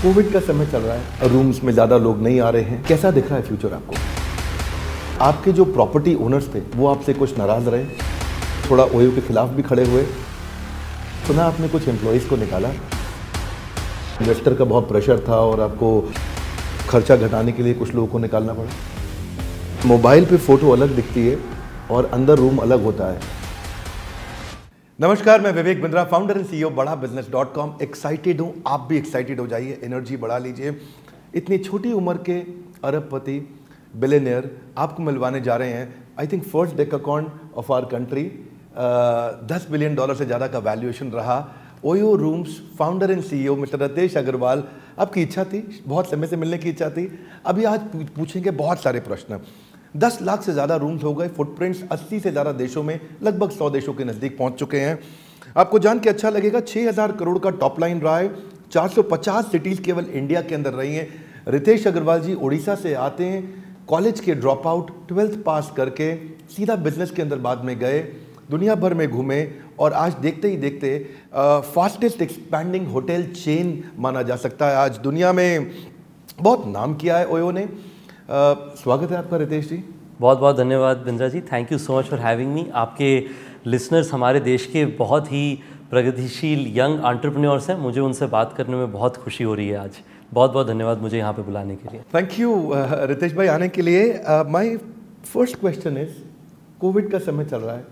Covid का समय चल रहा है, रूम्स में ज़्यादा लोग नहीं आ रहे हैं, कैसा दिख रहा है फ्यूचर आपको? आपके जो प्रॉपर्टी ओनर्स थे वो आपसे कुछ नाराज़ रहे, थोड़ा ओयो के खिलाफ भी खड़े हुए, सुना आपने कुछ एम्प्लॉयज़ को निकाला, इन्वेस्टर का बहुत प्रेशर था और आपको खर्चा घटाने के लिए कुछ लोगों को निकालना पड़ा। मोबाइल पे फ़ोटो अलग दिखती है और अंदर रूम अलग होता है। नमस्कार, मैं Vivek Bindra, founder and CEO बढ़ाbusiness.com। एक्साइटेड हूँ, आप भी एक्साइटेड हो जाइए, एनर्जी बढ़ा लीजिए। इतनी छोटी उम्र के अरबपति बिलियनियर आपको मिलवाने जा रहे हैं। I think first decacorn of our country, $10 billion से ज़्यादा का वैल्यूएशन रहा। OYO rooms founder and CEO mister Ritesh Agarwal, आपकी इच्छा थी, बहुत समय से मिलने की इच्छा थी। अभी आज पूछेंगे बहुत सारे प्रश्न। 10 लाख से ज़्यादा रूम्स हो गए, फुटप्रिंट्स 80 से ज़्यादा देशों में, लगभग 100 देशों के नज़दीक पहुंच चुके हैं। आपको जान के अच्छा लगेगा, 6000 करोड़ का टॉप लाइन रहा है, 450 सिटीज़ केवल इंडिया के अंदर रही हैं। रितेश अग्रवाल जी उड़ीसा से आते हैं, कॉलेज के ड्रॉप आउट, 12th पास करके सीधा बिजनेस के अंदर बाद में गए, दुनिया भर में घूमे और आज देखते ही देखते फास्टेस्ट एक्सपैंडिंग होटल चेन माना जा सकता है। आज दुनिया में बहुत नाम किया है ओयो ने। स्वागत है आपका रितेश जी। बहुत बहुत धन्यवाद Bindra ji, thank you so much for having me. आपके लिसनर्स हमारे देश के बहुत ही प्रगतिशील यंग एंटरप्रेन्योर्स हैं, मुझे उनसे बात करने में बहुत खुशी हो रही है आज। बहुत बहुत धन्यवाद मुझे यहाँ पे बुलाने के लिए। थैंक यू रितेश भाई आने के लिए। My first question is, Covid का समय चल रहा है,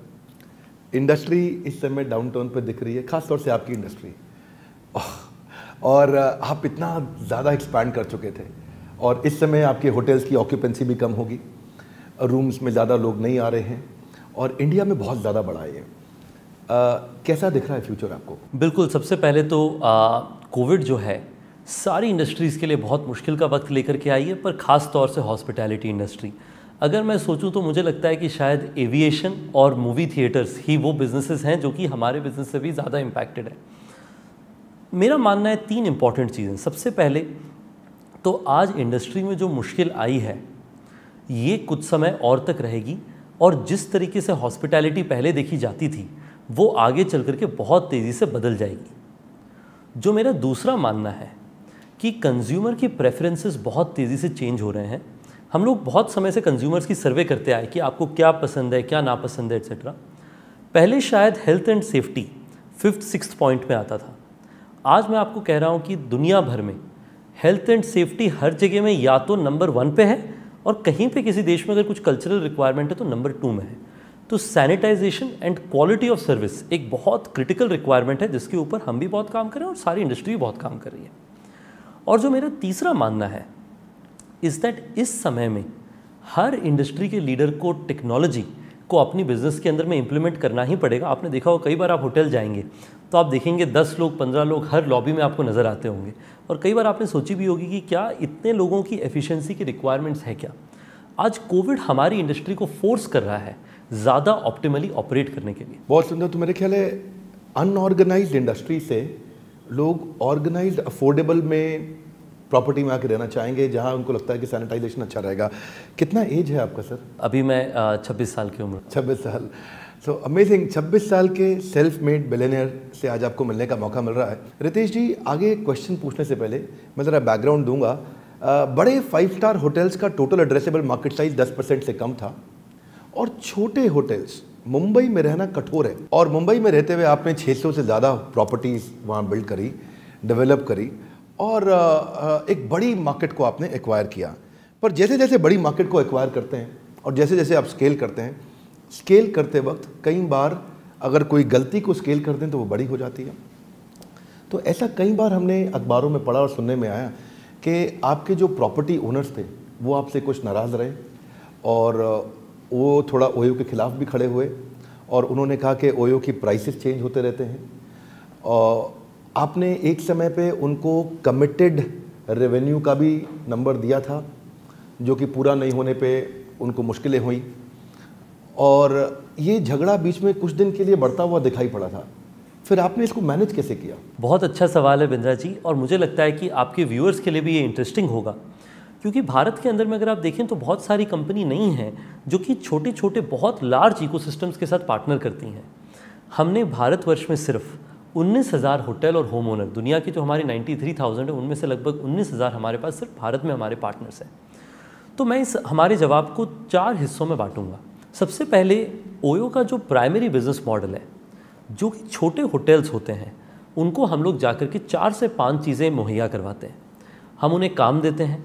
इंडस्ट्री इस समय डाउनटाउन पे दिख रही है, खासतौर से आपकी इंडस्ट्री, और आप इतना ज़्यादा एक्सपैंड कर चुके थे और इस समय आपके होटल्स की ऑक्यूपेंसी भी कम होगी, रूम्स में ज़्यादा लोग नहीं आ रहे हैं और इंडिया में बहुत ज़्यादा बढ़ा है ये। कैसा दिख रहा है फ्यूचर आपको? बिल्कुल, सबसे पहले तो कोविड जो है सारी इंडस्ट्रीज़ के लिए बहुत मुश्किल का वक्त लेकर के आई है, पर ख़ास तौर से हॉस्पिटैलिटी इंडस्ट्री। अगर मैं सोचूं तो मुझे लगता है कि शायद एविएशन और मूवी थिएटर्स ही वो बिजनेसेस हैं जो कि हमारे बिजनेस से भी ज़्यादा इम्पैक्टेड है। मेरा मानना है 3 इंपॉर्टेंट चीज़ें। सबसे पहले तो आज इंडस्ट्री में जो मुश्किल आई है ये कुछ समय और तक रहेगी, और जिस तरीके से हॉस्पिटैलिटी पहले देखी जाती थी वो आगे चल करके बहुत तेज़ी से बदल जाएगी। जो मेरा दूसरा मानना है कि कंज्यूमर की प्रेफरेंसेस बहुत तेज़ी से चेंज हो रहे हैं। हम लोग बहुत समय से कंज्यूमर्स की सर्वे करते आए कि आपको क्या पसंद है, क्या नापसंद है, एट्सेट्रा। पहले शायद health and safety 5th 6th point में आता था। आज मैं आपको कह रहा हूँ कि दुनिया भर में हेल्थ एंड सेफ्टी हर जगह में या तो नंबर 1 पे है, और कहीं पे किसी देश में अगर कुछ कल्चरल रिक्वायरमेंट है तो नंबर 2 में है। तो sanitisation and quality of service एक बहुत क्रिटिकल रिक्वायरमेंट है जिसके ऊपर हम भी बहुत काम कर रहे हैं और सारी इंडस्ट्री भी बहुत काम कर रही है। और जो मेरा तीसरा मानना है इज़ दैट इस समय में हर इंडस्ट्री के लीडर को टेक्नोलॉजी को अपनी बिजनेस के अंदर में इंप्लीमेंट करना ही पड़ेगा। आपने देखा हो, कई बार आप होटल जाएंगे तो आप देखेंगे 10 लोग 15 लोग हर लॉबी में आपको नज़र आते होंगे, और कई बार आपने सोची भी होगी कि क्या इतने लोगों की एफिशिएंसी की रिक्वायरमेंट्स है क्या। आज कोविड हमारी इंडस्ट्री को फोर्स कर रहा है ज़्यादा ऑप्टिमली ऑपरेट करने के लिए। बहुत सुंदर। तो मेरे ख्याल है अनऑर्गेनाइज्ड इंडस्ट्री से लोग ऑर्गेनाइज्ड अफोर्डेबल में प्रॉपर्टी में आके रहना चाहेंगे, जहां उनको लगता है कि सैनिटाइजेशन अच्छा रहेगा। कितना एज है आपका सर? अभी मैं 26 साल की उम्र। 26 साल, सो अमेजिंग। 26 साल के सेल्फ मेड बिलियनियर से आज आपको मिलने का मौका मिल रहा है। रितेश जी, आगे क्वेश्चन पूछने से पहले मैं ज़रा बैकग्राउंड दूंगा। बड़े 5 स्टार होटल्स का टोटल एड्रेसेबल मार्केट साइज 10% से कम था, और छोटे होटल्स मुंबई में रहना कठोर है, और मुंबई में रहते हुए आपने 600 से ज़्यादा प्रॉपर्टीज़ वहाँ बिल्ड करी, डेवलप करी, और एक बड़ी मार्केट को आपने एक्वायर किया। पर जैसे जैसे बड़ी मार्केट को एक्वायर करते हैं और जैसे जैसे आप स्केल करते हैं, स्केल करते वक्त कई बार अगर कोई गलती को स्केल कर दें तो वो बड़ी हो जाती है। तो ऐसा कई बार हमने अखबारों में पढ़ा और सुनने में आया कि आपके जो प्रॉपर्टी ओनर्स थे वो आपसे कुछ नाराज़ रहे और वो थोड़ा ओयो के खिलाफ भी खड़े हुए, और उन्होंने कहा कि ओयो की प्राइसेस चेंज होते रहते हैं, और आपने एक समय पे उनको कमिटेड रेवेन्यू का भी नंबर दिया था जो कि पूरा नहीं होने पे उनको मुश्किलें हुई, और ये झगड़ा बीच में कुछ दिन के लिए बढ़ता हुआ दिखाई पड़ा था। फिर आपने इसको मैनेज कैसे किया? बहुत अच्छा सवाल है बिंद्रा जी, और मुझे लगता है कि आपके व्यूअर्स के लिए भी ये इंटरेस्टिंग होगा, क्योंकि भारत के अंदर में अगर आप देखें तो बहुत सारी कंपनी नहीं हैं जो कि छोटे छोटे बहुत लार्ज इकोसिस्टम्स के साथ पार्टनर करती हैं। हमने भारतवर्ष में सिर्फ 19,000 होटल और होम ओनर, दुनिया की जो हमारी 93,000 है उनमें से लगभग 19,000 हमारे पास सिर्फ भारत में हमारे पार्टनर्स हैं। तो मैं इस हमारे जवाब को 4 हिस्सों में बांटूंगा। सबसे पहले ओयो का जो प्राइमरी बिजनेस मॉडल है, जो कि छोटे होटल्स होते हैं उनको हम लोग जाकर के 4 से 5 चीज़ें मुहैया करवाते हैं। हम उन्हें काम देते हैं,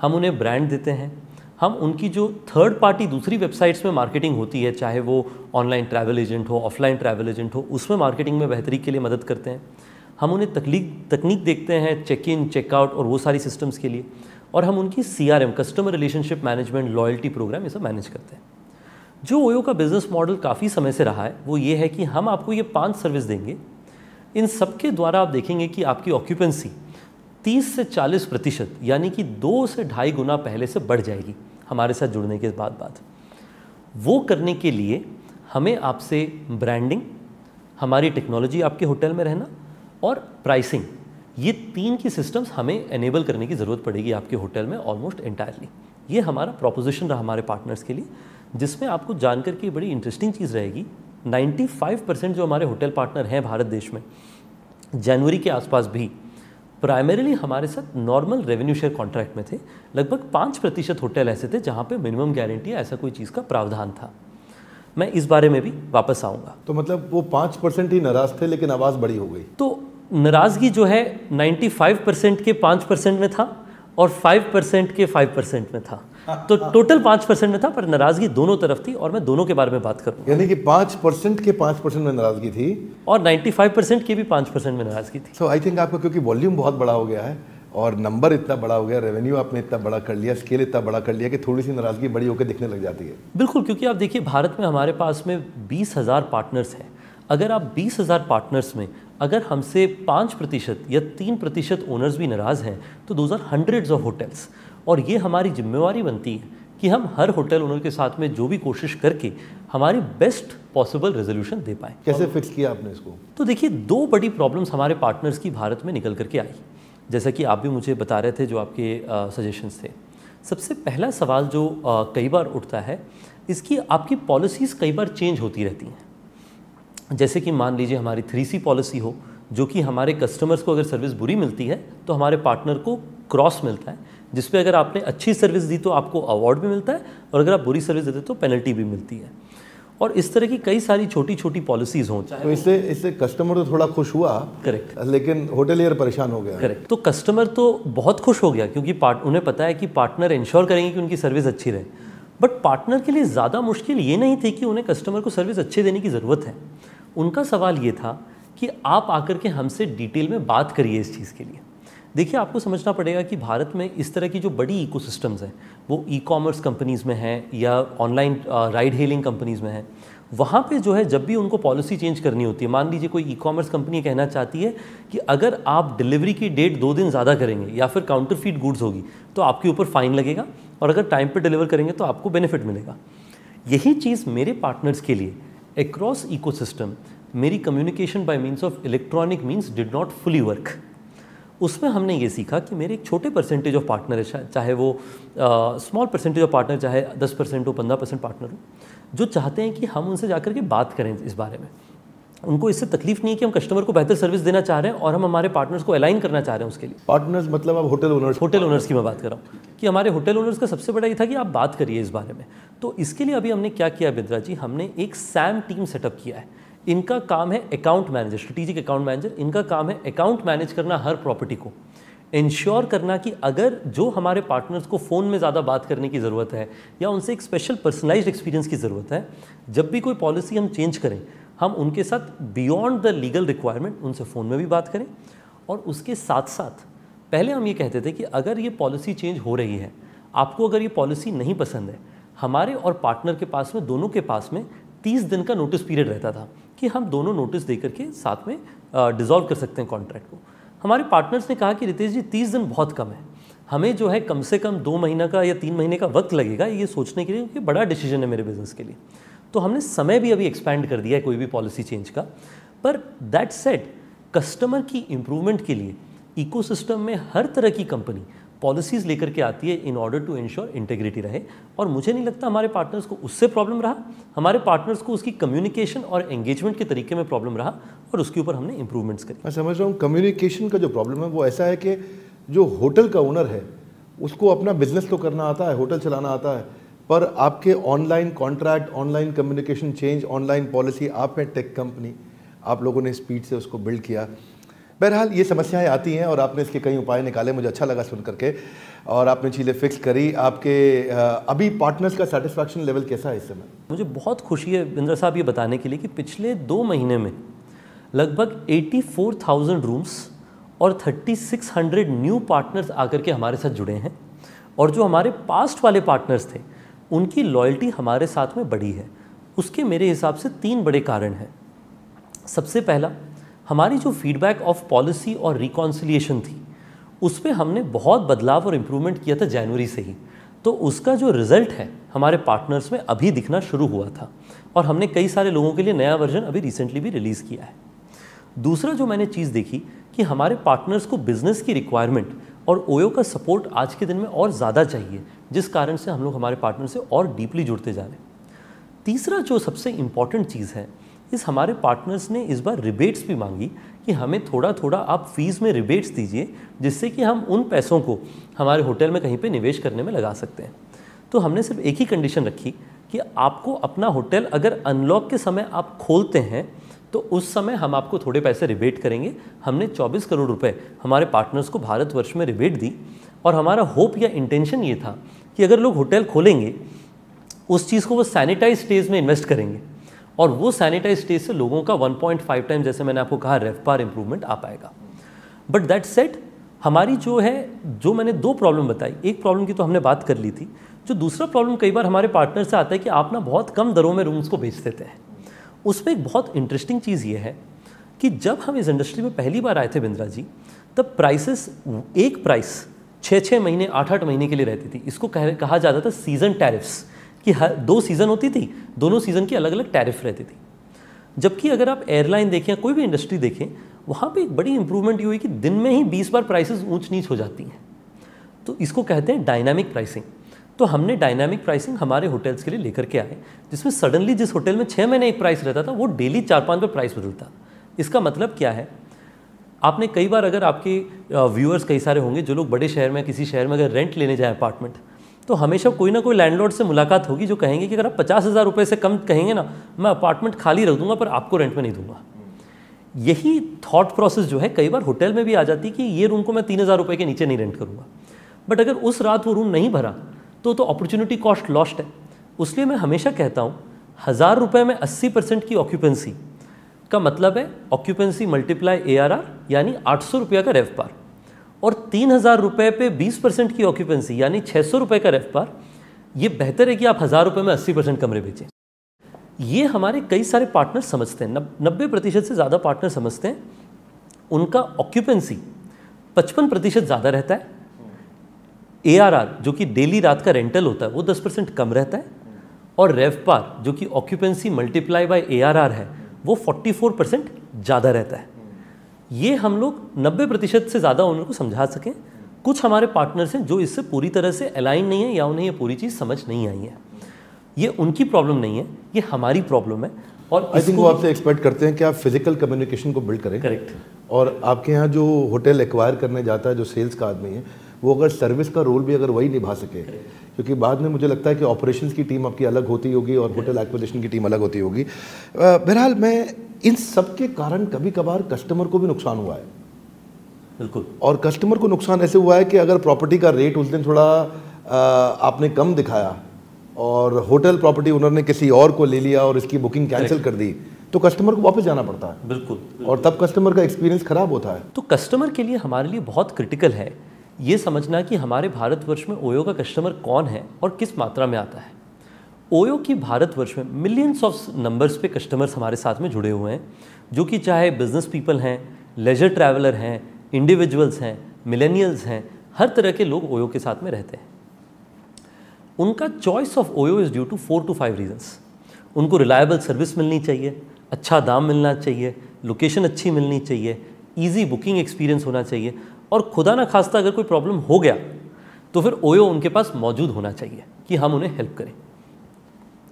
हम उन्हें ब्रांड देते हैं, हम उनकी जो थर्ड पार्टी दूसरी वेबसाइट्स में मार्केटिंग होती है, चाहे वो ऑनलाइन ट्रैवल एजेंट हो, ऑफलाइन ट्रैवल एजेंट हो, उसमें मार्केटिंग में बेहतरी के लिए मदद करते हैं। हम उन्हें तकनीक देखते हैं चेक इन चेकआउट और वो सारी सिस्टम्स के लिए, और हम उनकी CRM customer relationship management, loyalty program ये सब मैनेज करते हैं। जो ओयो का बिजनेस मॉडल काफ़ी समय से रहा है वो ये है कि हम आपको ये 5 सर्विस देंगे। इन सब के द्वारा आप देखेंगे कि आपकी ऑक्यूपेंसी 30 से 40% यानी कि 2 से ढाई गुना पहले से बढ़ जाएगी हमारे साथ जुड़ने के बाद। वो करने के लिए हमें आपसे ब्रांडिंग, हमारी टेक्नोलॉजी आपके होटल में रहना और प्राइसिंग, ये 3 की सिस्टम्स हमें एनेबल करने की ज़रूरत पड़ेगी आपके होटल में ऑलमोस्ट एंटायरली। ये हमारा प्रोपोजिशन रहा हमारे पार्टनर्स के लिए, जिसमें आपको जानकर के बड़ी इंटरेस्टिंग चीज़ रहेगी। 95% जो हमारे होटल पार्टनर हैं भारत देश में, जनवरी के आसपास भी प्राइमरीली हमारे साथ नॉर्मल रेवेन्यू शेयर कॉन्ट्रैक्ट में थे। लगभग 5% होटल ऐसे थे जहाँ पे मिनिमम गारंटी या ऐसा कोई चीज़ का प्रावधान था। मैं इस बारे में भी वापस आऊँगा। तो मतलब वो 5% ही नाराज थे, लेकिन आवाज़ बड़ी हो गई। तो नाराज़गी जो है 95% के 5% में था और 5% के 5% में था। तो टोटल 5% में था, पर नाराज़गी दोनों तरफ थी और मैं दोनों के बारे में बात करूँगा। यानी कि 5% के 5% में नाराज़गी थी और 95% के भी 5% में नाराज़गी थी। सो आई थिंक आपका, क्योंकि वॉल्यूम बहुत बड़ा हो गया है और नंबर इतना बड़ा हो गया, रेवेन्यू आपने इतना बड़ा कर लिया, स्केल इतना बड़ा कर लिया कि थोड़ी सी नाराज़गी बड़ी होकर दिखने लग जाती है। बिल्कुल, क्योंकि आप देखिए भारत में हमारे पास में 20,000 पार्टनर्स हैं। अगर आप 20,000 पार्टनर्स में अगर हमसे 5% या 3% ओनर्स भी नाराज़ हैं तो those are hundreds of hotels. और ये हमारी जिम्मेवारी बनती है कि हम हर होटल ओनर के साथ में जो भी कोशिश करके हमारी बेस्ट पॉसिबल रेजोल्यूशन दे पाएँ। कैसे फिक्स किया आपने इसको? तो देखिए 2 बड़ी प्रॉब्लम्स हमारे पार्टनर्स की भारत में निकल करके आई, जैसा कि आप भी मुझे बता रहे थे जो आपके सजेशंस थे। सबसे पहला सवाल जो कई बार उठता है, इसकी आपकी पॉलिसीज़ कई बार चेंज होती रहती हैं। जैसे कि मान लीजिए हमारी 3C पॉलिसी हो, जो कि हमारे कस्टमर्स को अगर सर्विस बुरी मिलती है तो हमारे पार्टनर को क्रॉस मिलता है, जिस पे अगर आपने अच्छी सर्विस दी तो आपको अवार्ड भी मिलता है और अगर आप बुरी सर्विस देते तो पेनल्टी भी मिलती है। और इस तरह की कई सारी छोटी छोटी पॉलिसीज़ हों। तो इससे कस्टमर तो थोड़ा खुश हुआ, करेक्ट, लेकिन होटलियर परेशान हो गया। करेक्ट। तो कस्टमर तो बहुत खुश हो गया क्योंकि उन्हें पता है कि पार्टनर इंश्योर करेंगे कि उनकी सर्विस अच्छी रहे। बट पार्टनर के लिए ज़्यादा मुश्किल ये नहीं थी कि उन्हें कस्टमर को सर्विस अच्छे देने की ज़रूरत है। उनका सवाल ये था कि आप आकर के हमसे डिटेल में बात करिए इस चीज़ के लिए। देखिए, आपको समझना पड़ेगा कि भारत में इस तरह की जो बड़ी इकोसिस्टम्स हैं, वो ई-कॉमर्स कंपनीज़ में हैं या ऑनलाइन राइड हेलिंग कंपनीज़ में हैं। वहाँ पे जो है जब भी उनको पॉलिसी चेंज करनी होती है, मान लीजिए कोई ई-कॉमर्स कंपनी कहना चाहती है कि अगर आप डिलीवरी की डेट 2 दिन ज़्यादा करेंगे या फिर काउंटरफीट गुड्स होगी तो आपके ऊपर फ़ाइन लगेगा, और अगर टाइम पर डिलीवर करेंगे तो आपको बेनिफिट मिलेगा। यही चीज़ मेरे पार्टनर्स के लिए अक्रॉस इकोसिस्टम मेरी communication bye means of electronic means did not fully work. उसमें हमने ये सीखा कि मेरे एक छोटे परसेंटेज ऑफ पार्टनर है, चाहे वो स्मॉल परसेंटेज ऑफ पार्टनर, चाहे 10% हो, 15% पार्टनर हो, जो चाहते हैं कि हम उनसे जाकर के बात करें इस बारे में। उनको इससे तकलीफ नहीं है कि हम कस्टमर को बेहतर सर्विस देना चाह रहे हैं और हम हमारे पार्टनर्स को अलाइन करना चाह रहे हैं उसके लिए। पार्टनर्स मतलब अब होटल ओनर्स की मैं बात कर रहा हूँ कि हमारे होटल ओनर्स का सबसे बड़ा ये था कि आप बात करिए इस बारे में। तो इसके लिए अभी हमने क्या किया बिंद्रा जी, हमने एक सैम टीम सेटअप किया है। इनका काम है account manager, strategic account manager. इनका काम है अकाउंट मैनेज करना हर प्रॉपर्टी को, इंश्योर करना कि अगर जो हमारे पार्टनर्स को फ़ोन में ज़्यादा बात करने की ज़रूरत है या उनसे एक स्पेशल पर्सनलाइज्ड एक्सपीरियंस की ज़रूरत है, जब भी कोई पॉलिसी हम चेंज करें, हम उनके साथ बियॉन्ड द लीगल रिक्वायरमेंट उनसे फ़ोन में भी बात करें। और उसके साथ साथ पहले हम ये कहते थे कि अगर ये पॉलिसी चेंज हो रही है, आपको अगर ये पॉलिसी नहीं पसंद है, हमारे और पार्टनर के पास में, दोनों के पास में 30 दिन का नोटिस पीरियड रहता था कि हम दोनों नोटिस दे करके साथ में डिसॉल्व कर सकते हैं कॉन्ट्रैक्ट को। हमारे पार्टनर्स ने कहा कि रितेश जी 30 दिन बहुत कम है, हमें जो है कम से कम 2 महीना का या 3 महीने का वक्त लगेगा ये सोचने के लिए, क्योंकि बड़ा डिसीजन है मेरे बिजनेस के लिए। तो हमने समय भी अभी एक्सपैंड कर दिया है कोई भी पॉलिसी चेंज का। पर दैट सेड, कस्टमर की इम्प्रूवमेंट के लिए इकोसिस्टम में हर तरह की कंपनी पॉलिसीज़ लेकर के आती है in order to ensure integrity रहे। और मुझे नहीं लगता हमारे पार्टनर्स को उससे प्रॉब्लम रहा, हमारे पार्टनर्स को उसकी कम्युनिकेशन और एंगेजमेंट के तरीके में प्रॉब्लम रहा और उसके ऊपर हमने इंप्रूवमेंट्स करी। मैं समझ रहा हूँ कम्युनिकेशन का जो प्रॉब्लम है वो ऐसा है कि जो होटल का ओनर है उसको अपना बिजनेस तो करना आता है, होटल चलाना आता है, पर आपके online contract, online communication change, online policy, आप में टेक कंपनी, आप लोगों ने स्पीड से उसको बिल्ड किया। बहरहाल ये समस्याएं आती हैं और आपने इसके कई उपाय निकाले, मुझे अच्छा लगा सुन करके, और आपने चीज़ें फिक्स करी। आपके अभी पार्टनर्स का सेटिस्फैक्शन लेवल कैसा है इस समय? मुझे बहुत खुशी है बिंद्रा साहब ये बताने के लिए कि पिछले 2 महीने में लगभग 84,000 रूम्स और 3600 न्यू पार्टनर्स आकर के हमारे साथ जुड़े हैं। और जो हमारे पास्ट वाले पार्टनर्स थे उनकी लॉयल्टी हमारे साथ में बढ़ी है। उसके मेरे हिसाब से 3 बड़े कारण हैं। सबसे पहला, हमारी जो फीडबैक ऑफ पॉलिसी और रिकॉन्सिलिएशन थी उस पर हमने बहुत बदलाव और इम्प्रूवमेंट किया था जनवरी से ही, तो उसका जो रिज़ल्ट है हमारे पार्टनर्स में अभी दिखना शुरू हुआ था और हमने कई सारे लोगों के लिए नया वर्जन अभी रिसेंटली भी रिलीज़ किया है। दूसरा जो मैंने चीज़ देखी कि हमारे पार्टनर्स को बिज़नेस की रिक्वायरमेंट और ओयो का सपोर्ट आज के दिन में और ज़्यादा चाहिए, जिस कारण से हम लोग हमारे पार्टनर से और डीपली जुड़ते जा रहे हैं। तीसरा जो सबसे इम्पॉर्टेंट चीज़ है, इस हमारे पार्टनर्स ने इस बार रिबेट्स भी मांगी कि हमें थोड़ा थोड़ा आप फीस में रिबेट्स दीजिए, जिससे कि हम उन पैसों को हमारे होटल में कहीं पे निवेश करने में लगा सकते हैं। तो हमने सिर्फ एक ही कंडीशन रखी कि आपको अपना होटल अगर अनलॉक के समय आप खोलते हैं तो उस समय हम आपको थोड़े पैसे रिबेट करेंगे। हमने 24 करोड़ रुपए हमारे पार्टनर्स को भारतवर्ष में रिबेट दी और हमारा होप या इंटेंशन ये था कि अगर लोग होटल खोलेंगे उस चीज़ को वो सैनिटाइज स्टेज में इन्वेस्ट करेंगे और वो सैनिटाइज स्टेज से लोगों का 1.5 टाइम, जैसे मैंने आपको कहा, रेवपार इंप्रूवमेंट आ पाएगा। बट दैट सेट, हमारी जो मैंने 2 प्रॉब्लम बताई, एक प्रॉब्लम की तो हमने बात कर ली थी। जो दूसरा प्रॉब्लम कई बार हमारे पार्टनर से आता है कि आप ना बहुत कम दरों में रूम्स को बेच देते हैं। उसमें एक बहुत इंटरेस्टिंग चीज़ ये है कि जब हम इस इंडस्ट्री में पहली बार आए थे बिंद्रा जी, तब एक प्राइस 6-6 महीने 8-8 महीने के लिए रहती थी। इसको कहा जाता था सीजन टैरिफ्स, कि हर 2 सीज़न होती थी, दोनों सीज़न की अलग अलग टैरिफ रहती थी। जबकि अगर आप एयरलाइन देखें या कोई भी इंडस्ट्री देखें, वहाँ पे एक बड़ी इंप्रूवमेंट ये हुई कि दिन में ही 20 बार प्राइसेस ऊंच नीच हो जाती हैं। तो इसको कहते हैं डायनामिक प्राइसिंग। तो हमने डायनामिक प्राइसिंग हमारे होटल्स के लिए लेकर के आए, जिसमें सडनली जिस होटल में 6 महीने एक प्राइस रहता था वो डेली 4-5 बार प्राइस बदलता। इसका मतलब क्या है? आपने कई बार, अगर आपके व्यूअर्स कई सारे होंगे जो लोग बड़े शहर में, किसी शहर में अगर रेंट लेने जाए अपार्टमेंट, तो हमेशा कोई ना कोई लैंडलॉर्ड से मुलाकात होगी जो कहेंगे कि अगर आप 50,000 रुपये से कम कहेंगे ना, मैं अपार्टमेंट खाली रख दूंगा पर आपको रेंट में नहीं दूंगा। यही थॉट प्रोसेस जो है कई बार होटल में भी आ जाती है कि ये रूम को मैं 3,000 रुपये के नीचे नहीं रेंट करूंगा। बट अगर उस रात वो रूम नहीं भरा तो अपॉर्चुनिटी कॉस्ट लॉस्ट है। इसलिए मैं हमेशा कहता हूँ 1,000 रुपये में 80% की ऑक्यूपेंसी का मतलब है ऑक्यूपेंसी मल्टीप्लाई ARR, यानी 800 रुपये का रेवपार, और 3,000 रुपये पे 20% की ऑक्यूपेंसी यानी 600 रुपये का रेवपार। ये बेहतर है कि आप 1,000 रुपये में 80% कमरे बेचें। ये हमारे कई सारे पार्टनर समझते हैं, 90% से ज़्यादा पार्टनर समझते हैं। उनका ऑक्यूपेंसी 55% ज़्यादा रहता है, ARR जो कि डेली रात का रेंटल होता है वो 10% कम रहता है, और रेवपार जो कि ऑक्यूपेंसी मल्टीप्लाई बाय ARR है वो 44% ज़्यादा रहता है। ये हम लोग 90% से ज़्यादा ओनर को समझा सकें। कुछ हमारे पार्टनर्स हैं जो इससे पूरी तरह से अलाइन नहीं है या उन्हें ये पूरी चीज़ समझ नहीं आई है। ये उनकी प्रॉब्लम नहीं है, ये हमारी प्रॉब्लम है। और आई थिंक वो आपसे एक्सपेक्ट करते हैं कि आप फिजिकल कम्युनिकेशन को बिल्ड करें। करेक्ट। और आपके यहाँ जो होटल एक्वायर करने जाता है, जो सेल्स का आदमी है, वो अगर सर्विस का रोल भी अगर वही निभा सके, क्योंकि बाद में मुझे लगता है कि ऑपरेशंस की टीम आपकी अलग होती होगी और होटल एक्विजिशन की टीम अलग होती होगी। बहरहाल मैं इन सब के कारण कभी कभार कस्टमर को भी नुकसान हुआ है। बिल्कुल। और कस्टमर को नुकसान ऐसे हुआ है कि अगर प्रॉपर्टी का रेट उस दिन थोड़ा आपने कम दिखाया और होटल प्रॉपर्टी ओनर ने किसी और को ले लिया और इसकी बुकिंग कैंसिल कर दी, तो कस्टमर को वापस जाना पड़ता है। बिल्कुल। और तब कस्टमर का एक्सपीरियंस खराब होता है। तो कस्टमर के लिए हमारे लिए बहुत क्रिटिकल है ये समझना कि हमारे भारतवर्ष में ओयो का कस्टमर कौन है और किस मात्रा में आता है। ओयो की भारतवर्ष में मिलियंस ऑफ नंबर्स पे कस्टमर्स हमारे साथ में जुड़े हुए हैं, जो कि चाहे बिजनेस पीपल हैं, लेजर ट्रैवलर हैं, इंडिविजुअल्स हैं, मिलेनियल्स हैं, हर तरह के लोग ओयो के साथ में रहते हैं। उनका choice of OYO is due to 4 to 5 reasons. उनको रिलायबल सर्विस मिलनी चाहिए, अच्छा दाम मिलना चाहिए, लोकेशन अच्छी मिलनी चाहिए, ईजी बुकिंग एक्सपीरियंस होना चाहिए, और खुदा ना खास्ता अगर कोई प्रॉब्लम हो गया तो फिर ओयो उनके पास मौजूद होना चाहिए कि हम उन्हें हेल्प करें।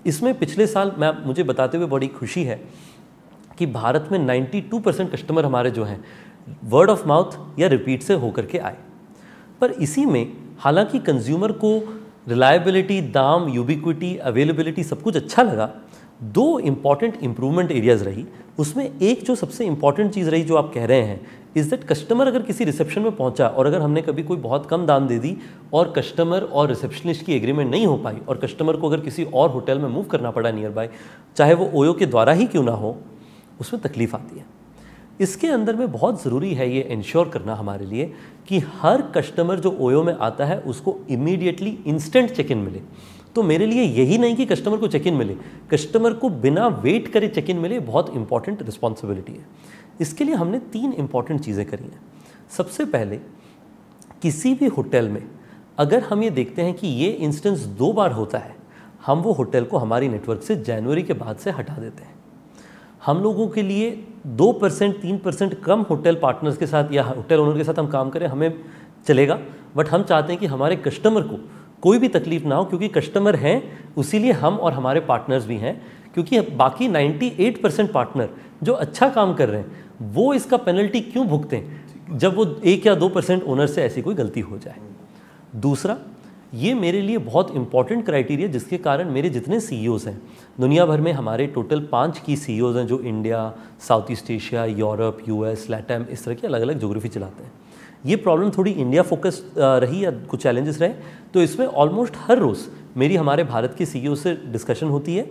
इसमें पिछले साल मुझे बताते हुए बड़ी खुशी है कि भारत में 92% कस्टमर हमारे जो हैं वर्ड ऑफ माउथ या रिपीट से होकर के आए। पर इसी में हालांकि कंज्यूमर को रिलायबिलिटी, दाम, यूबिक्विटी, अवेलेबिलिटी सब कुछ अच्छा लगा, 2 इंपॉर्टेंट इंप्रूवमेंट एरियाज रही। उसमें एक जो सबसे इंपॉर्टेंट चीज़ रही जो आप कह रहे हैं इज़ दैट कस्टमर अगर किसी रिसेप्शन में पहुंचा और अगर हमने कभी कोई बहुत कम दाम दे दी और कस्टमर और रिसेप्शनिस्ट की एग्रीमेंट नहीं हो पाई और कस्टमर को अगर किसी और होटल में मूव करना पड़ा नियर बाय, चाहे वो ओयो के द्वारा ही क्यों ना हो, उसमें तकलीफ आती है। इसके अंदर में बहुत ज़रूरी है ये इंश्योर करना हमारे लिए कि हर कस्टमर जो ओयो में आता है उसको इमीडिएटली इंस्टेंट चेक इन मिले। तो मेरे लिए यही नहीं कि कस्टमर को चेक इन मिले, कस्टमर को बिना वेट करे चेक इन मिले, बहुत इंपॉर्टेंट रिस्पॉन्सिबिलिटी है। इसके लिए हमने 3 इंपॉर्टेंट चीज़ें करी हैं। सबसे पहले, किसी भी होटल में अगर हम ये देखते हैं कि ये इंस्टेंस 2 बार होता है, हम वो होटल को हमारी नेटवर्क से जनवरी के बाद से हटा देते हैं। हम लोगों के लिए 2%, 3% कम होटल पार्टनर्स के साथ या होटल ओनर के साथ हम काम करें, हमें चलेगा, बट हम चाहते हैं कि हमारे कस्टमर को कोई भी तकलीफ ना हो, क्योंकि कस्टमर हैं उसीलिए हम और हमारे पार्टनर्स भी हैं। क्योंकि बाकी 98% पार्टनर जो अच्छा काम कर रहे हैं वो इसका पेनल्टी क्यों भुगतें जब वो 1 या 2% ओनर से ऐसी कोई गलती हो जाए। दूसरा, ये मेरे लिए बहुत इंपॉर्टेंट क्राइटेरिया जिसके कारण मेरे जितने सीईओज़ हैं दुनिया भर में, हमारे टोटल 5 की सीईओज़ हैं जो India, south east Asia, Europe, US, LatAm, इस तरह की अलग अलग ज्योग्राफी चलाते हैं। ये प्रॉब्लम थोड़ी इंडिया फोकस रही या कुछ चैलेंजेस रहे, तो इसमें ऑलमोस्ट हर रोज़ मेरी हमारे भारत के सीईओ से डिस्कशन होती है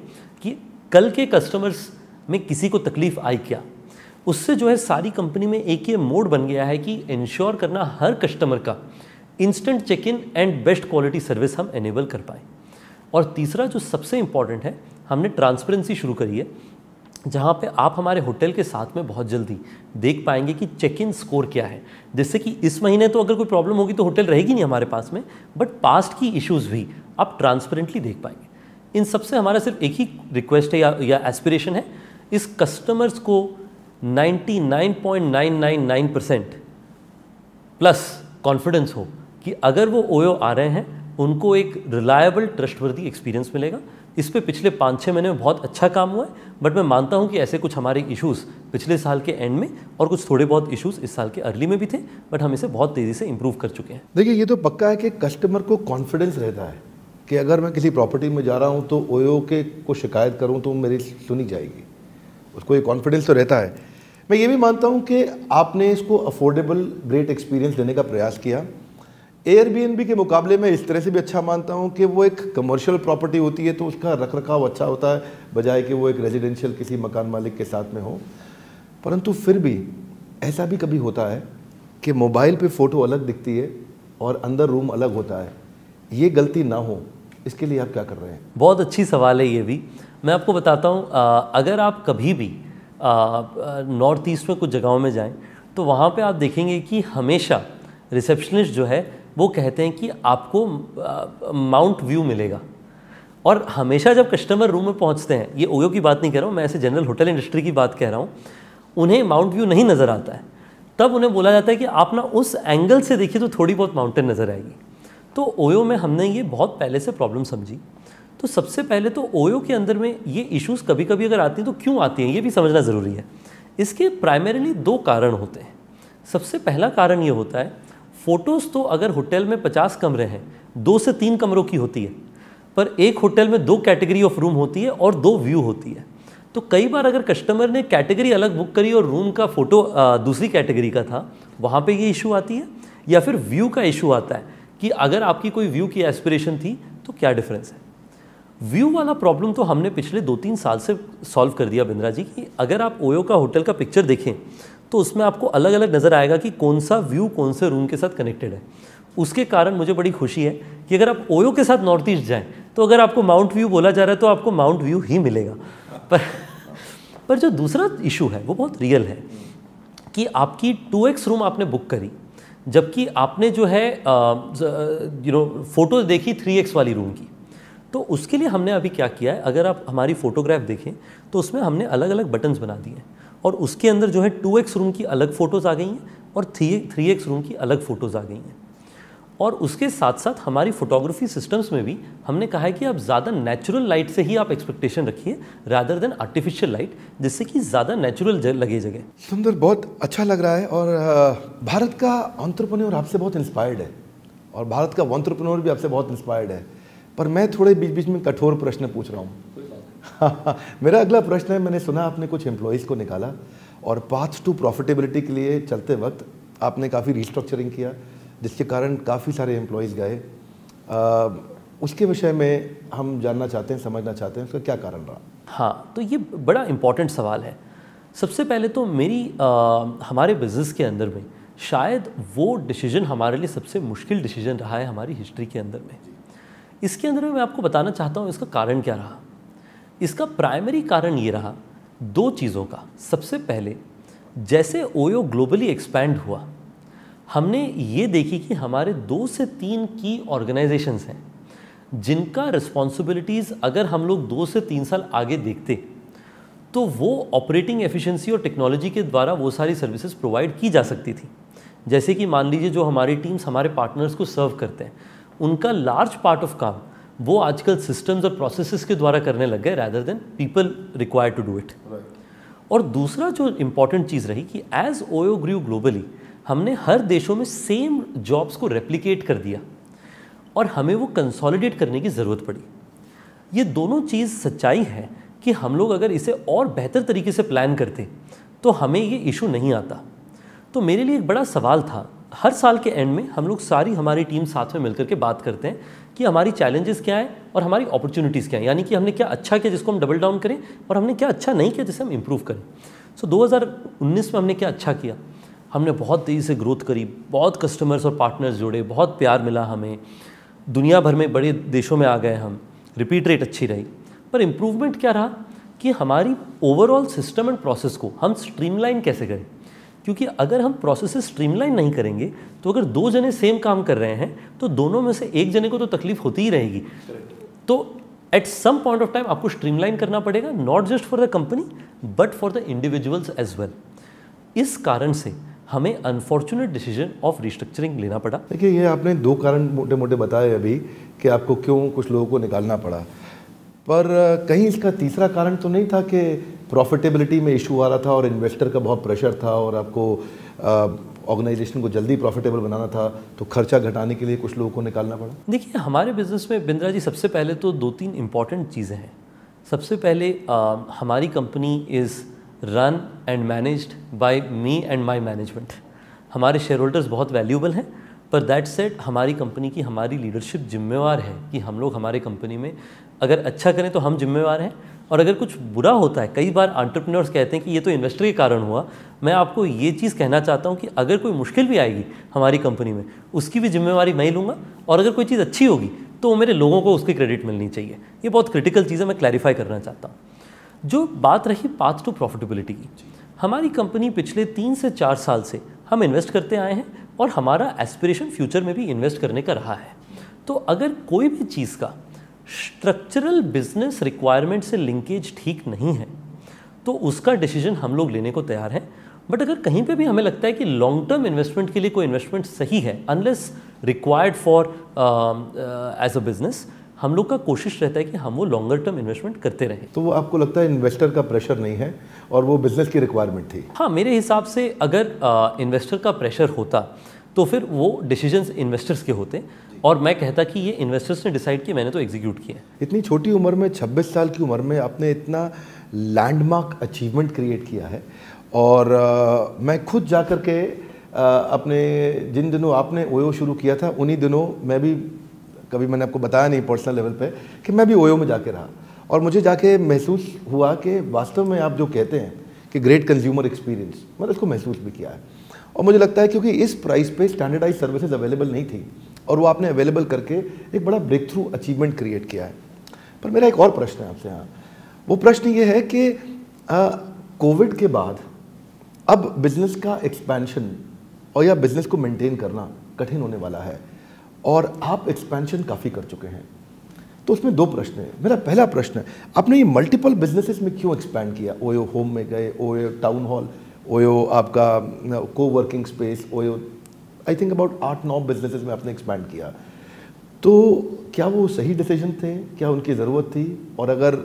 कि कल के कस्टमर्स में किसी को तकलीफ आई क्या। उससे जो है सारी कंपनी में एक ये मोड बन गया है कि इंश्योर करना हर कस्टमर का instant check in and best quality service हम एनेबल कर पाएँ। और तीसरा जो सबसे इम्पॉर्टेंट है, हमने ट्रांसपेरेंसी शुरू करी है, जहाँ पे आप हमारे होटल के साथ में बहुत जल्दी देख पाएंगे कि चेक इन स्कोर क्या है, जिससे कि इस महीने तो अगर कोई प्रॉब्लम होगी तो होटल रहेगी नहीं हमारे पास में, बट पास्ट की इश्यूज़ भी आप ट्रांसपेरेंटली देख पाएंगे। इन सबसे हमारा सिर्फ एक ही रिक्वेस्ट है या एस्पिरेशन है, इस कस्टमर्स को 99.999% प्लस कॉन्फिडेंस हो कि अगर वो ओयो आ रहे हैं उनको एक रिलायबल, ट्रस्टवर्दी एक्सपीरियंस मिलेगा। इस पे पिछले 5-6 महीने में बहुत अच्छा काम हुआ है, बट मैं मानता हूं कि ऐसे कुछ हमारे इश्यूज़ पिछले साल के एंड में और कुछ थोड़े बहुत इश्यूज़ इस साल के अर्ली में भी थे, बट हम इसे बहुत तेज़ी से इंप्रूव कर चुके हैं। देखिए, ये तो पक्का है कि कस्टमर को कॉन्फिडेंस रहता है कि अगर मैं किसी प्रॉपर्टी में जा रहा हूँ तो ओयो के को शिकायत करूँ तो मेरी सुनी जाएगी, उसको ये कॉन्फिडेंस तो रहता है। मैं ये भी मानता हूँ कि आपने इसको अफोर्डेबल ग्रेट एक्सपीरियंस देने का प्रयास किया। एयरबीएनबी के मुकाबले में इस तरह से भी अच्छा मानता हूँ कि वो एक कमर्शियल प्रॉपर्टी होती है तो उसका रखरखाव अच्छा होता है, बजाय कि वो एक रेजिडेंशियल किसी मकान मालिक के साथ में हो। परंतु फिर भी ऐसा भी कभी होता है कि मोबाइल पे फ़ोटो अलग दिखती है और अंदर रूम अलग होता है। ये गलती ना हो, इसके लिए आप क्या कर रहे हैं? बहुत अच्छी सवाल है ये भी। मैं आपको बताता हूँ, अगर आप कभी भी नॉर्थ ईस्ट में कुछ जगहों में जाएं तो वहाँ पे आप देखेंगे कि हमेशा रिसेप्शनिस्ट जो है वो कहते हैं कि आपको माउंट व्यू मिलेगा। और हमेशा जब कस्टमर रूम में पहुँचते हैं, ये ओयो की बात नहीं कह रहा हूँ, मैं ऐसे जनरल होटल इंडस्ट्री की बात कह रहा हूँ, उन्हें माउंट व्यू नहीं नज़र आता है, तब उन्हें बोला जाता है कि आप ना उस एंगल से देखिए तो थोड़ी बहुत माउंटेन नज़र आएगी। तो ओयो में हमने ये बहुत पहले से प्रॉब्लम समझी। तो सबसे पहले तो ओयो के अंदर में ये इश्यूज़ कभी कभी अगर आती हैं तो क्यों आती हैं ये भी समझना ज़रूरी है। इसके प्राइमरीली 2 कारण होते हैं। सबसे पहला कारण ये होता है, फ़ोटोज़ तो अगर होटल में 50 कमरे हैं, 2 से 3 कमरों की होती है, पर एक होटल में 2 कैटेगरी ऑफ रूम होती है और 2 व्यू होती है। तो कई बार अगर कस्टमर ने कैटेगरी अलग बुक करी और रूम का फ़ोटो दूसरी कैटेगरी का था, वहाँ पे ये इशू आती है। या फिर व्यू का इशू आता है कि अगर आपकी कोई व्यू की एस्पिरेशन थी तो क्या डिफरेंस है। व्यू वाला प्रॉब्लम तो हमने पिछले 2-3 साल से सॉल्व कर दिया बिंद्रा जी, कि अगर आप ओयो का होटल का पिक्चर देखें तो उसमें आपको अलग अलग नज़र आएगा कि कौन सा व्यू कौन से रूम के साथ कनेक्टेड है। उसके कारण मुझे बड़ी खुशी है कि अगर आप ओयो के साथ नॉर्थ ईस्ट जाएँ तो अगर आपको माउंट व्यू बोला जा रहा है तो आपको माउंट व्यू ही मिलेगा। पर जो दूसरा इशू है वो बहुत रियल है कि आपकी 2x रूम आपने बुक करी, जबकि आपने जो है फ़ोटो देखी 3x वाली रूम की। तो उसके लिए हमने अभी क्या किया है, अगर आप हमारी फ़ोटोग्राफ देखें तो उसमें हमने अलग अलग बटन्स बना दिए हैं और उसके अंदर जो है 2x रूम की अलग फ़ोटोज़ आ गई हैं और 3x रूम की अलग फ़ोटोज़ आ गई हैं। और उसके साथ साथ हमारी फोटोग्राफी सिस्टम्स में भी हमने कहा है कि आप ज़्यादा नेचुरल लाइट से ही आप एक्सपेक्टेशन रखिए रादर देन आर्टिफिशियल लाइट, जिससे कि ज़्यादा नेचुरल लगे जगह। सुंदर, बहुत अच्छा लग रहा है। और भारत का एंटरप्रेन्योर आपसे बहुत इंस्पायर्ड है और भारत का एंटरप्रेन्योर भी आपसे बहुत इंस्पायर्ड है। पर मैं थोड़े बीच बीच में कठोर प्रश्न पूछ रहा हूँ। मेरा अगला प्रश्न है, मैंने सुना आपने कुछ एम्प्लॉयज़ को निकाला और पाथ टू प्रॉफिटेबिलिटी के लिए चलते वक्त आपने काफ़ी रिस्ट्रक्चरिंग किया, जिसके कारण काफ़ी सारे एम्प्लॉयज़ गए। उसके विषय में हम जानना चाहते हैं, समझना चाहते हैं उसका क्या कारण रहा। हाँ, तो ये बड़ा इम्पॉर्टेंट सवाल है। सबसे पहले तो हमारे बिज़नेस के अंदर में शायद वो डिसीजन हमारे लिए सबसे मुश्किल डिसीजन रहा है हमारी हिस्ट्री के अंदर में। इसके अंदर में मैं आपको बताना चाहता हूँ इसका कारण क्या रहा। इसका प्राइमरी कारण ये रहा दो चीज़ों का। सबसे पहले, जैसे ओयो ग्लोबली एक्सपैंड हुआ, हमने ये देखी कि हमारे 2 से 3 की ऑर्गेनाइजेशंस हैं जिनका रिस्पॉन्सिबिलिटीज़ अगर हम लोग 2 से 3 साल आगे देखते तो वो ऑपरेटिंग एफिशिएंसी और टेक्नोलॉजी के द्वारा वो सारी सर्विसेज प्रोवाइड की जा सकती थी। जैसे कि मान लीजिए जो हमारी टीम्स हमारे पार्टनर्स को सर्व करते हैं, उनका लार्ज पार्ट ऑफ काम वो आजकल सिस्टम्स और प्रोसेसेस के द्वारा करने लग गए rather than people required to do it. और दूसरा जो इम्पॉर्टेंट चीज़ रही कि एज ओयो ग्रू ग्लोबली, हमने हर देशों में सेम जॉब्स को रेप्लिकेट कर दिया और हमें वो कंसोलिडेट करने की ज़रूरत पड़ी। ये दोनों चीज़ सच्चाई है कि हम लोग अगर इसे और बेहतर तरीके से प्लान करते तो हमें ये इशू नहीं आता। तो मेरे लिए एक बड़ा सवाल था, हर साल के एंड में हम लोग सारी हमारी टीम साथ में मिलकर के बात करते हैं कि हमारी चैलेंजेस क्या हैं और हमारी अपॉर्चुनिटीज़ क्या हैं, यानी कि हमने क्या अच्छा किया जिसको हम डबल डाउन करें और हमने क्या अच्छा नहीं किया जिसे हम इम्प्रूव करें। सो 2019 में हमने क्या अच्छा किया, हमने बहुत तेज़ी से ग्रोथ करी, बहुत कस्टमर्स और पार्टनर्स जोड़े, बहुत प्यार मिला हमें, दुनिया भर में बड़े देशों में आ गए हम, रिपीट रेट अच्छी रही। पर इम्प्रूवमेंट क्या रहा कि हमारी ओवरऑल सिस्टम एंड प्रोसेस को हम स्ट्रीमलाइन कैसे करें, क्योंकि अगर हम प्रोसेसेस स्ट्रीमलाइन नहीं करेंगे तो अगर 2 जने सेम काम कर रहे हैं तो दोनों में से एक जने को तो तकलीफ होती ही रहेगी। तो at some point of time आपको स्ट्रीमलाइन करना पड़ेगा, not just for the company but for the individuals as well. इस कारण से हमें अनफॉर्चुनेट डिसीजन ऑफ रिस्ट्रक्चरिंग लेना पड़ा। देखिए, ये आपने 2 कारण मोटे मोटे बताए अभी कि आपको क्यों कुछ लोगों को निकालना पड़ा, पर कहीं इसका तीसरा कारण तो नहीं था कि प्रॉफिटेबिलिटी में इशू आ रहा था और इन्वेस्टर का बहुत प्रेशर था और आपको ऑर्गेनाइजेशन को जल्दी प्रॉफिटेबल बनाना था, तो खर्चा घटाने के लिए कुछ लोगों को निकालना पड़ा? देखिए, हमारे बिजनेस में बिंद्रा जी सबसे पहले तो 2-3 इंपॉर्टेंट चीज़ें हैं। सबसे पहले हमारी company is run and managed by me and my management. हमारे शेयर होल्डर्स बहुत वैल्यूएबल हैं, पर दैट सेड हमारी कंपनी की हमारी लीडरशिप जिम्मेवार है कि हम लोग हमारे कंपनी में अगर अच्छा करें तो हम जिम्मेवार हैं, और अगर कुछ बुरा होता है, कई बार एंटरप्रेन्योर्स कहते हैं कि ये तो इन्वेस्टर के कारण हुआ। मैं आपको ये चीज़ कहना चाहता हूँ कि अगर कोई मुश्किल भी आएगी हमारी कंपनी में, उसकी भी जिम्मेवारी मैं ही लूँगा, और अगर कोई चीज़ अच्छी होगी तो मेरे लोगों को उसकी क्रेडिट मिलनी चाहिए। ये बहुत क्रिटिकल चीज़ है, मैं क्लैरिफाई करना चाहता हूँ। जो बात रही पाथ टू प्रॉफिटेबिलिटी की, हमारी कंपनी पिछले 3 से 4 साल से हम इन्वेस्ट करते आए हैं और हमारा एस्पिरेशन फ्यूचर में भी इन्वेस्ट करने का रहा है। तो अगर कोई भी चीज़ का स्ट्रक्चरल बिजनेस रिक्वायरमेंट से लिंकेज ठीक नहीं है तो उसका डिसीजन हम लोग लेने को तैयार हैं। बट अगर कहीं पे भी हमें लगता है कि लॉन्ग टर्म इन्वेस्टमेंट के लिए कोई इन्वेस्टमेंट सही है, unless required for as a business, हम लोग का कोशिश रहता है कि हम वो लॉन्गर टर्म इन्वेस्टमेंट करते रहें। तो वो आपको लगता है इन्वेस्टर का प्रेशर नहीं है और वो बिजनेस की रिक्वायरमेंट थी? हाँ, मेरे हिसाब से अगर इन्वेस्टर का प्रेशर होता तो फिर वो डिसीजंस इन्वेस्टर्स के होते, और मैं कहता कि ये इन्वेस्टर्स ने डिसाइड किया, मैंने तो एग्जीक्यूट किया। इतनी छोटी उम्र में, 26 साल की उम्र में आपने इतना लैंडमार्क अचीवमेंट क्रिएट किया है, और मैं खुद जा कर के अपने जिन दिनों आपने ओयो शुरू किया था उन्हीं दिनों मैं भी, कभी मैंने आपको बताया नहीं पर्सनल लेवल पे कि मैं भी ओयो में जाके रहा, और मुझे जाके महसूस हुआ कि वास्तव में आप जो कहते हैं कि ग्रेट कंज्यूमर एक्सपीरियंस, मैंने उसको महसूस भी किया है। और मुझे लगता है क्योंकि इस प्राइस पे स्टैंडर्डाइज सर्विसेज अवेलेबल नहीं थी और वो आपने अवेलेबल करके एक बड़ा ब्रेक थ्रू अचीवमेंट क्रिएट किया है। पर मेरा एक और प्रश्न है आपसे यहाँ, वो प्रश्न ये है कि कोविड के बाद अब बिजनेस का एक्सपेंशन और या बिजनेस को मेंटेन करना कठिन होने वाला है, और आप एक्सपेंशन काफ़ी कर चुके हैं। तो उसमें 2 प्रश्न हैं। मेरा पहला प्रश्न है, आपने ये मल्टीपल बिजनेसेस में क्यों एक्सपैंड किया? ओयो होम में गए, ओयो टाउन हॉल, ओयो आपका को working space, OYO I think about 8-9 businesses में आपने एक्सपैंड किया, तो क्या वो सही डिसीजन थे, क्या उनकी ज़रूरत थी, और अगर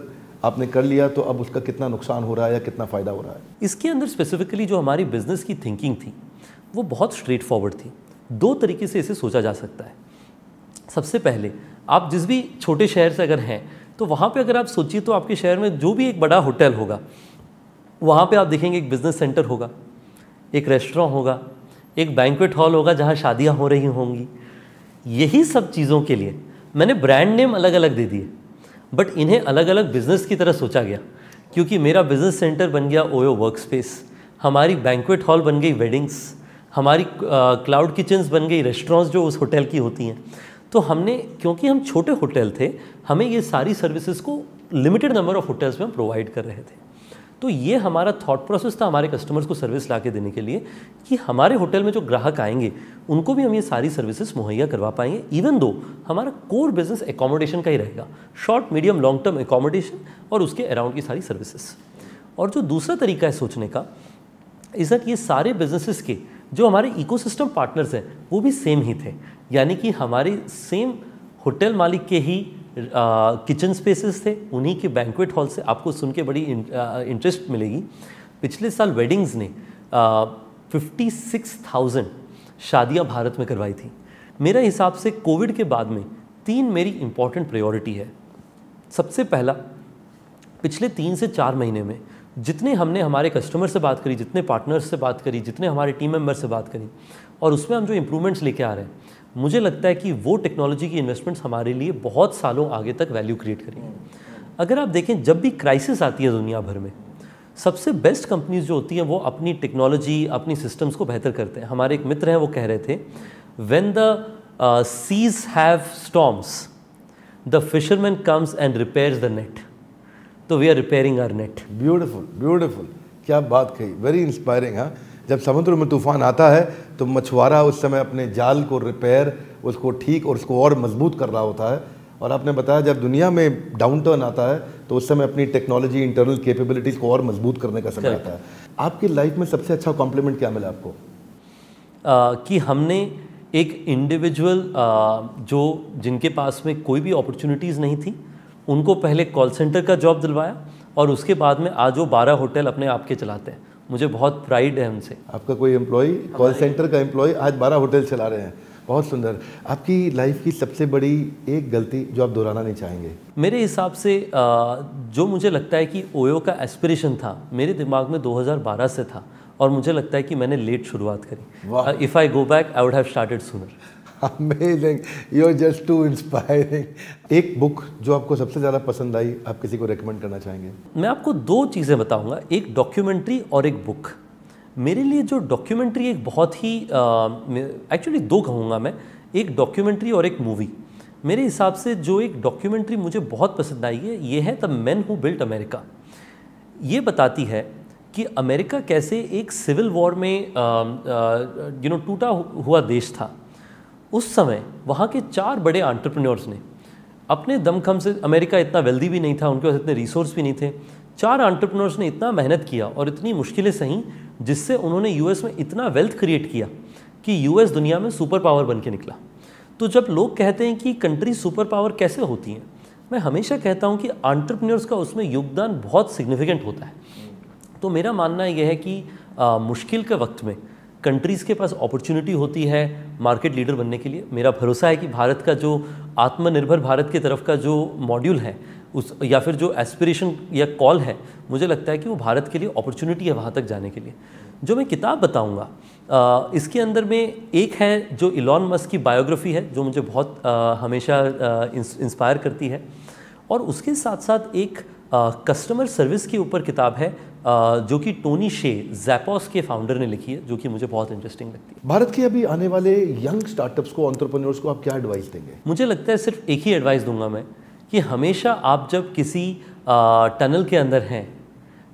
आपने कर लिया तो अब उसका कितना नुकसान हो रहा है या कितना फ़ायदा हो रहा है? इसके अंदर स्पेसिफिकली जो हमारी बिजनेस की थिंकिंग थी वो बहुत स्ट्रेट फॉरवर्ड थी। 2 तरीके से इसे सोचा जा सकता है। सबसे पहले, आप जिस भी छोटे शहर से अगर हैं तो वहाँ पे अगर आप सोचिए तो आपके शहर में जो भी एक बड़ा होटल होगा वहाँ पे आप देखेंगे एक बिजनेस सेंटर होगा, एक रेस्टोरेंट होगा, एक बैंक्वेट हॉल होगा जहाँ शादियाँ हो रही होंगी। यही सब चीज़ों के लिए मैंने ब्रांड नेम अलग अलग दे दिए, बट इन्हें अलग अलग बिजनेस की तरह सोचा गया, क्योंकि मेरा बिजनेस सेंटर बन गया ओयो वर्क स्पेस, हमारी बैंक्वेट हॉल बन गई वेडिंग्स, हमारी क्लाउड किचन्स बन गई रेस्टोरेंट्स जो उस होटल की होती हैं। तो हमने, क्योंकि हम छोटे होटल थे, हमें ये सारी सर्विसेज को लिमिटेड नंबर ऑफ होटल्स में हम प्रोवाइड कर रहे थे। तो ये हमारा थॉट प्रोसेस था हमारे कस्टमर्स को सर्विस ला के देने के लिए, कि हमारे होटल में जो ग्राहक आएंगे उनको भी हम ये सारी सर्विसेज मुहैया करवा पाएंगे, इवन दो हमारा कोर बिजनेस एकोमोडेशन का ही रहेगा, short medium long term accommodation और उसके अराउंड की सारी सर्विसेज। और जो दूसरा तरीका है सोचने का, इस दैट ये सारे बिजनेसेस के जो हमारे इकोसिस्टम पार्टनर्स हैं वो भी सेम ही थे, यानी कि हमारे सेम होटल मालिक के ही किचन स्पेसेस थे, उन्हीं के बैंक्वेट हॉल से। आपको सुन के बड़ी इंटरेस्ट मिलेगी, पिछले साल वेडिंग्स ने 56,000 शादियां भारत में करवाई थी। मेरे हिसाब से कोविड के बाद में 3 मेरी इंपॉर्टेंट प्रायोरिटी है। सबसे पहला, पिछले 3 से 4 महीने में जितने हमने हमारे कस्टमर से बात करी, जितने पार्टनर्स से बात करी, जितने हमारे टीम मेंबर से बात करी, और उसमें हम जो इम्प्रूवमेंट्स लेके आ रहे हैं, मुझे लगता है कि वो टेक्नोलॉजी की इन्वेस्टमेंट्स हमारे लिए बहुत सालों आगे तक वैल्यू क्रिएट करेंगे। अगर आप देखें, जब भी क्राइसिस आती है दुनिया भर में, सबसे बेस्ट कंपनीज जो होती हैं वो अपनी टेक्नोलॉजी, अपनी सिस्टम्स को बेहतर करते हैं। हमारे एक मित्र हैं, वो कह रहे थे, when the seas have storms the fisherman comes and repairs the net, तो we are repairing our net. Beautiful, beautiful, क्या बात कही, वेरी इंस्पायरिंग। हाँ, जब समुद्र में तूफान आता है तो मछुआरा उस समय अपने जाल को रिपेयर, उसको ठीक और उसको और मजबूत कर रहा होता है, और आपने बताया जब दुनिया में डाउन टर्न आता है तो उस समय अपनी टेक्नोलॉजी, इंटरनल कैपेबिलिटीज़ को और मजबूत करने का समय आता है। आपकी लाइफ में सबसे अच्छा कॉम्प्लीमेंट क्या मिला आपको? कि हमने एक इंडिविजुअल जो जिनके पास में कोई भी अपॉर्चुनिटीज़ नहीं थी, उनको पहले कॉल सेंटर का जॉब दिलवाया, और उसके बाद में आज वो 12 होटल अपने आप के चलाते हैं। मुझे बहुत प्राइड है उनसे। आपका कोई एम्प्लॉय, कॉल सेंटर का एम्प्लॉय आज 12 होटल चला रहे हैं, बहुत सुंदर। आपकी लाइफ की सबसे बड़ी एक गलती जो आप दोहराना नहीं चाहेंगे? मेरे हिसाब से जो मुझे लगता है कि ओयो का एस्पिरेशन था, मेरे दिमाग में 2012 से था, और मुझे लगता है कि मैंने लेट शुरुआत करी। If I go back I would have started sooner. Amazing, you are just too inspiring. एक बुक जो आपको सबसे ज़्यादा पसंद आई, आप किसी को रेकमेंड करना चाहेंगे? मैं आपको 2 चीज़ें बताऊंगा, एक डॉक्यूमेंट्री और एक बुक। मेरे लिए जो डॉक्यूमेंट्री एक बहुत ही एक्चुअली 2 कहूँगा मैं, एक डॉक्यूमेंट्री और एक मूवी। मेरे हिसाब से जो एक डॉक्यूमेंट्री मुझे बहुत पसंद आई है, ये है the man who built America. ये बताती है कि अमेरिका कैसे एक सिविल वॉर में टूटा हुआ देश था। उस समय वहाँ के 4 बड़े एंटरप्रेन्योर्स ने अपने दमखम से, अमेरिका इतना वेल्दी भी नहीं था, उनके पास इतने रिसोर्स भी नहीं थे, 4 एंटरप्रेन्योर्स ने इतना मेहनत किया और इतनी मुश्किलें सही, जिससे उन्होंने यूएस में इतना वेल्थ क्रिएट किया कि यूएस दुनिया में सुपर पावर बन के निकला। तो जब लोग कहते हैं कि कंट्री सुपर पावर कैसे होती हैं, मैं हमेशा कहता हूँ कि एंटरप्रेन्योर्स का उसमें योगदान बहुत सिग्निफिकेंट होता है। तो मेरा मानना यह है कि मुश्किल के वक्त में कंट्रीज़ के पास अपॉर्चुनिटी होती है मार्केट लीडर बनने के लिए। मेरा भरोसा है कि भारत का जो आत्मनिर्भर भारत की तरफ का जो मॉड्यूल है, उस या फिर जो एस्पिरेशन या कॉल है, मुझे लगता है कि वो भारत के लिए अपॉर्चुनिटी है वहाँ तक जाने के लिए। जो मैं किताब बताऊँगा, इसके अंदर में एक है जो इलॉन मस्क की बायोग्राफी है, जो मुझे बहुत हमेशा इंस्पायर करती है, और उसके साथ साथ एक कस्टमर सर्विस के ऊपर किताब है जो कि टोनी शे, ज़ैपोस के फाउंडर ने लिखी है, जो कि मुझे बहुत इंटरेस्टिंग लगती है। भारत के अभी आने वाले यंग स्टार्टअप्स को, एंटरप्रेन्योर्स को आप क्या एडवाइस देंगे? मुझे लगता है सिर्फ एक ही एडवाइस दूंगा मैं, कि हमेशा आप जब किसी टनल के अंदर हैं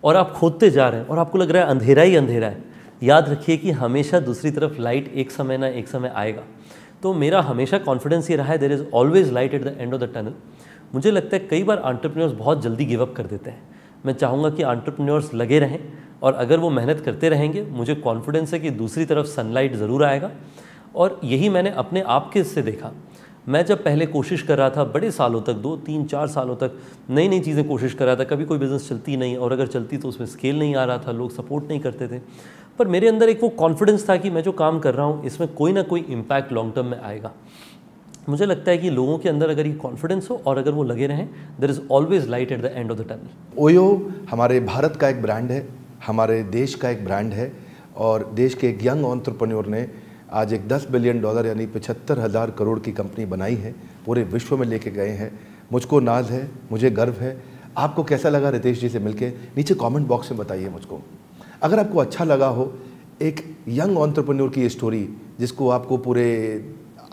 और आप खोदते जा रहे हैं और आपको लग रहा है अंधेरा ही अंधेरा है, याद रखिए कि हमेशा दूसरी तरफ लाइट एक समय ना एक समय आएगा। तो मेरा हमेशा कॉन्फिडेंस ये रहा है, there is always light at the end of the tunnel. मुझे लगता है कई बार एंटरप्रेन्योर्स बहुत जल्दी गिव अप कर देते हैं। मैं चाहूँगा कि एंटरप्रेन्योर्स लगे रहें, और अगर वो मेहनत करते रहेंगे, मुझे कॉन्फिडेंस है कि दूसरी तरफ सनलाइट ज़रूर आएगा। और यही मैंने अपने आप के से देखा। मैं जब पहले कोशिश कर रहा था बड़े सालों तक, 2-3-4 सालों तक नई नई चीज़ें कोशिश कर रहा था, कभी कोई बिज़नेस चलती नहीं, और अगर चलती तो उसमें स्केल नहीं आ रहा था, लोग सपोर्ट नहीं करते थे, पर मेरे अंदर एक वो कॉन्फिडेंस था कि मैं जो काम कर रहा हूँ इसमें कोई ना कोई इम्पैक्ट लॉन्ग टर्म में आएगा। मुझे लगता है कि लोगों के अंदर अगर ये कॉन्फिडेंस हो और अगर वो लगे रहें, there is always light at the end of the tunnel. ओयो हमारे भारत का एक ब्रांड है, हमारे देश का एक ब्रांड है, और देश के एक यंग एंटरप्रेन्योर ने आज एक $10 बिलियन यानी 75,000 करोड़ की कंपनी बनाई है, पूरे विश्व में लेके गए हैं। मुझको नाज है, मुझे गर्व है। आपको कैसा लगा रितेश जी से मिलके? नीचे कमेंट बॉक्स में बताइए मुझको। अगर आपको अच्छा लगा हो एक यंग एंटरप्रेन्योर की स्टोरी जिसको आपको पूरे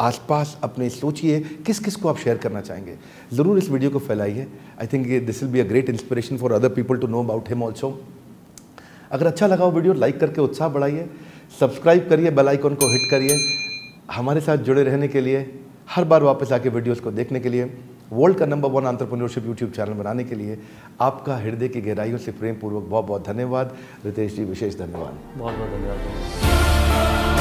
आसपास अपने सोचिए किस किस को आप शेयर करना चाहेंगे, ज़रूर इस वीडियो को फैलाइए। I think this will be a great inspiration for other people to know about him also. अगर अच्छा लगा हो वीडियो, लाइक करके उत्साह बढ़ाइए, सब्सक्राइब करिए, बेल आइकन को हिट करिए। हमारे साथ जुड़े रहने के लिए, हर बार वापस आके वीडियोस को देखने के लिए, वर्ल्ड का नंबर 1 एंटरप्रेन्योरशिप यूट्यूब चैनल बनाने के लिए आपका हृदय की गहराइयों से प्रेम पूर्वक बहुत बहुत धन्यवाद। रितेश जी विशेष धन्यवाद। बहुत बहुत धन्यवाद।